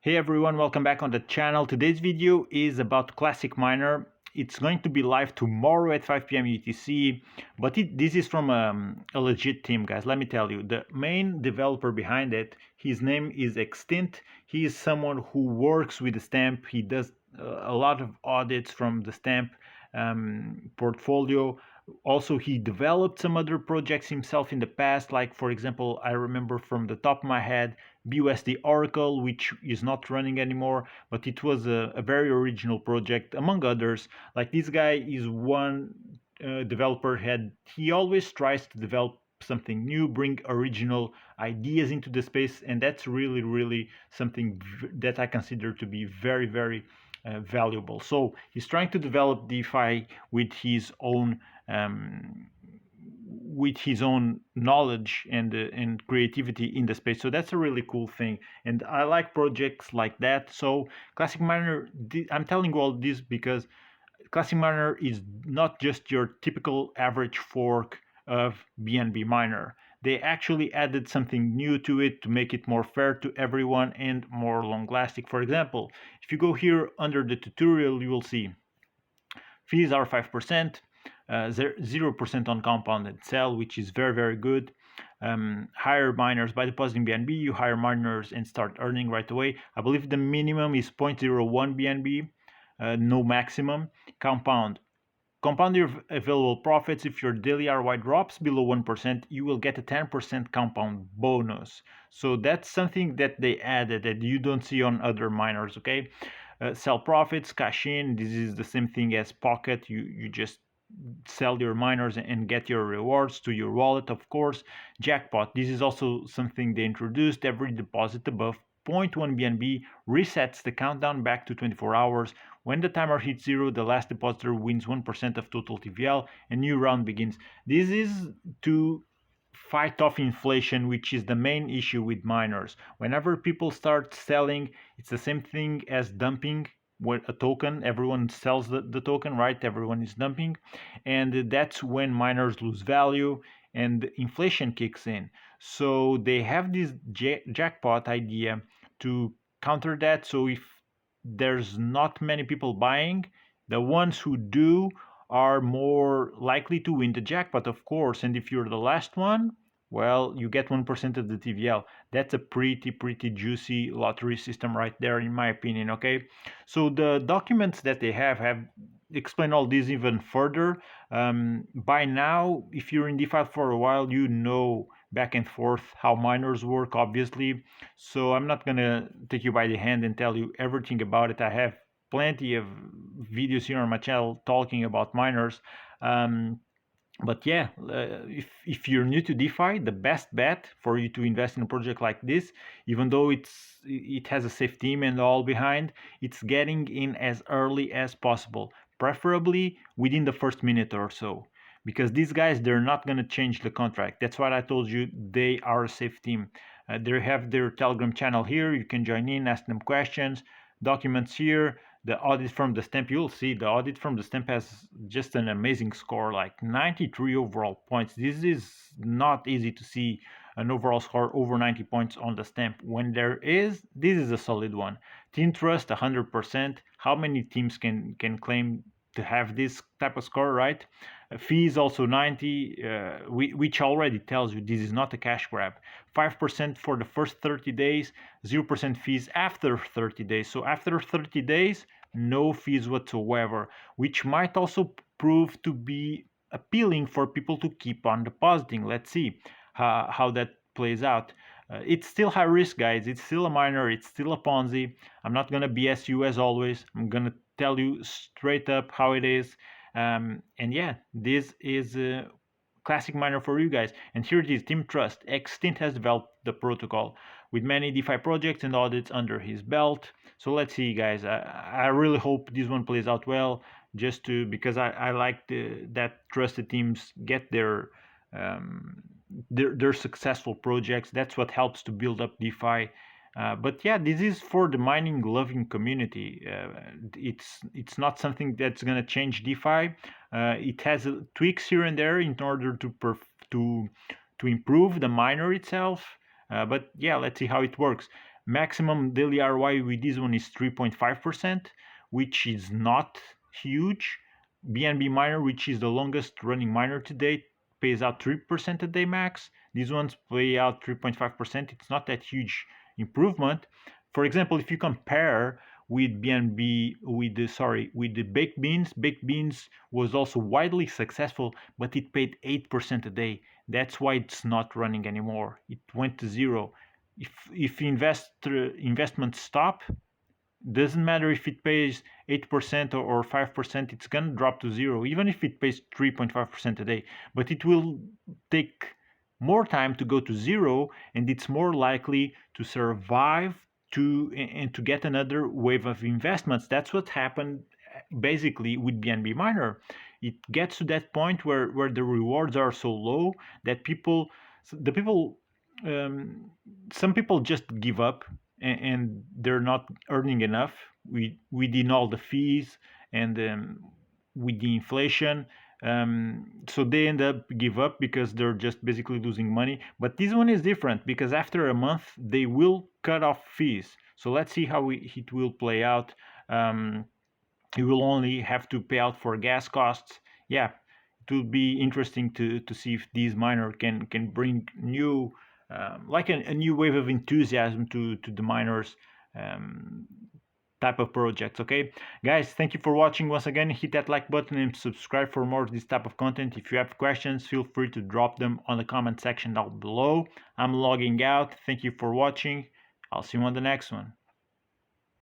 Hey everyone, welcome back on the channel. Today's video is about Classic Miner. It's going to be live tomorrow at 5 p.m. UTC, but this is from a legit team, guys. Let me tell you, the main developer behind it, his name is Extinct. He is someone who works with the stamp. He does a lot of audits from the stamp portfolio. Also, he developed some other projects himself in the past, like for example, I remember from the top of my head, BUSD Oracle, which is not running anymore, but it was a very original project, among others. Like this guy is one developer head. He always tries to develop something new, bring original ideas into the space, and that's really something that I consider to be very valuable. So he's trying to develop DeFi um, with his own knowledge and creativity in the space. So that's a really cool thing, and I like projects like that. So Classic Miner, I'm telling you all this because Classic Miner is not just your typical average fork of BNB miner. They actually added something new to it to make it more fair to everyone and more long lasting. For example, if you go here under the tutorial, you will see fees are 5%, 0% on compounded sell, which is very good. Hire miners by depositing BNB. You hire miners and start earning right away. I believe the minimum is 0.01 BNB, no maximum. Compound your available profits. If your daily ROI drops below 1%, you will get a 10% compound bonus. So that's something that they added that you don't see on other miners, okay? Sell profits, cash in. This is the same thing as Pocket. You just sell your miners and get your rewards to your wallet, of course. Jackpot. This is also something they introduced. Every deposit above 0.1 BNB resets the countdown back to 24 hours. When the timer hits zero, the last depositor wins 1% of total TVL and new round begins. This is to fight off inflation, which is the main issue with miners. Whenever people start selling, it's the same thing as dumping a token. Everyone sells the token, right? Everyone is dumping, and that's when miners lose value and inflation kicks in. So they have this jackpot idea to counter that. So if there's not many people buying, the ones who do are more likely to win the jackpot, of course. And if you're the last one, well, you get 1% of the TVL. That's a pretty juicy lottery system right there, in my opinion, okay? So the documents that they have explain all this even further. By now, if you're in DeFi for a while, you know back and forth how miners work, obviously. So I'm not gonna take you by the hand and tell you everything about it. I have plenty of videos here on my channel talking about miners. But yeah, if you're new to DeFi, the best bet for you to invest in a project like this, even though it has a safe team and all behind, it's getting in as early as possible, preferably within the first minute or so, because these guys, they're not going to change the contract. That's what I told you. They are a safe team. They have their Telegram channel here. You can join in, ask them questions. Documents here. The audit from the stamp, you'll see the audit from the stamp has just an amazing score, like 93 overall points. This is not easy to see an overall score over 90 points on the stamp. When there is, this is a solid one. Team trust 100%. How many teams can claim to have this type of score, right? Fees also 90, which already tells you this is not a cash grab. 5% for the first 30 days, 0% fees after 30 days. So after 30 days, no fees whatsoever, which might also prove to be appealing for people to keep on depositing. Let's see how that plays out. It's still high risk, guys. It's still a miner. It's still a Ponzi. I'm not going to BS you as always. I'm going to tell you straight up how it is. And yeah, this is a classic miner for you guys. And here it is, Team Trust. Extinct has developed the protocol with many DeFi projects and audits under his belt. So let's see, guys. I really hope this one plays out well, just because I like that trusted teams get their successful projects. That's what helps to build up DeFi. But yeah, this is for the mining loving community. It's not something that's going to change DeFi. It has tweaks here and there in order to improve the miner itself. But yeah, let's see how it works. Maximum daily ROI with this one is 3.5%, which is not huge. BNB miner, which is the longest running miner to date, pays out 3% a day max. These ones pay out 3.5%. It's not that huge improvement. For example, if you compare with BNB, with the baked beans was also widely successful, but it paid 8% a day. That's why it's not running anymore. It went to zero. If investments stop, doesn't matter if it pays 8% or 5%, it's going to drop to zero, even if it pays 3.5% a day. But it will take more time to go to zero, and it's more likely to survive and to get another wave of investments. That's what happened basically with BNB Miner. It gets to that point where the rewards are so low that the people, um, some people just give up, and they're not earning enough within all the fees and with the inflation. So they end up give up because they're just basically losing money. But this one is different because after a month they will cut off fees. So let's see how it will play out. Um, you will only have to pay out for gas costs. Yeah, it will be interesting to see if these miner can bring new, like a new wave of enthusiasm to the miners, um, type of projects. Okay, guys, thank you for watching. Once again, hit that like button and subscribe for more of this type of content. If you have questions, feel free to drop them on the comment section down below. I'm logging out. Thank you for watching. I'll see you on the next one.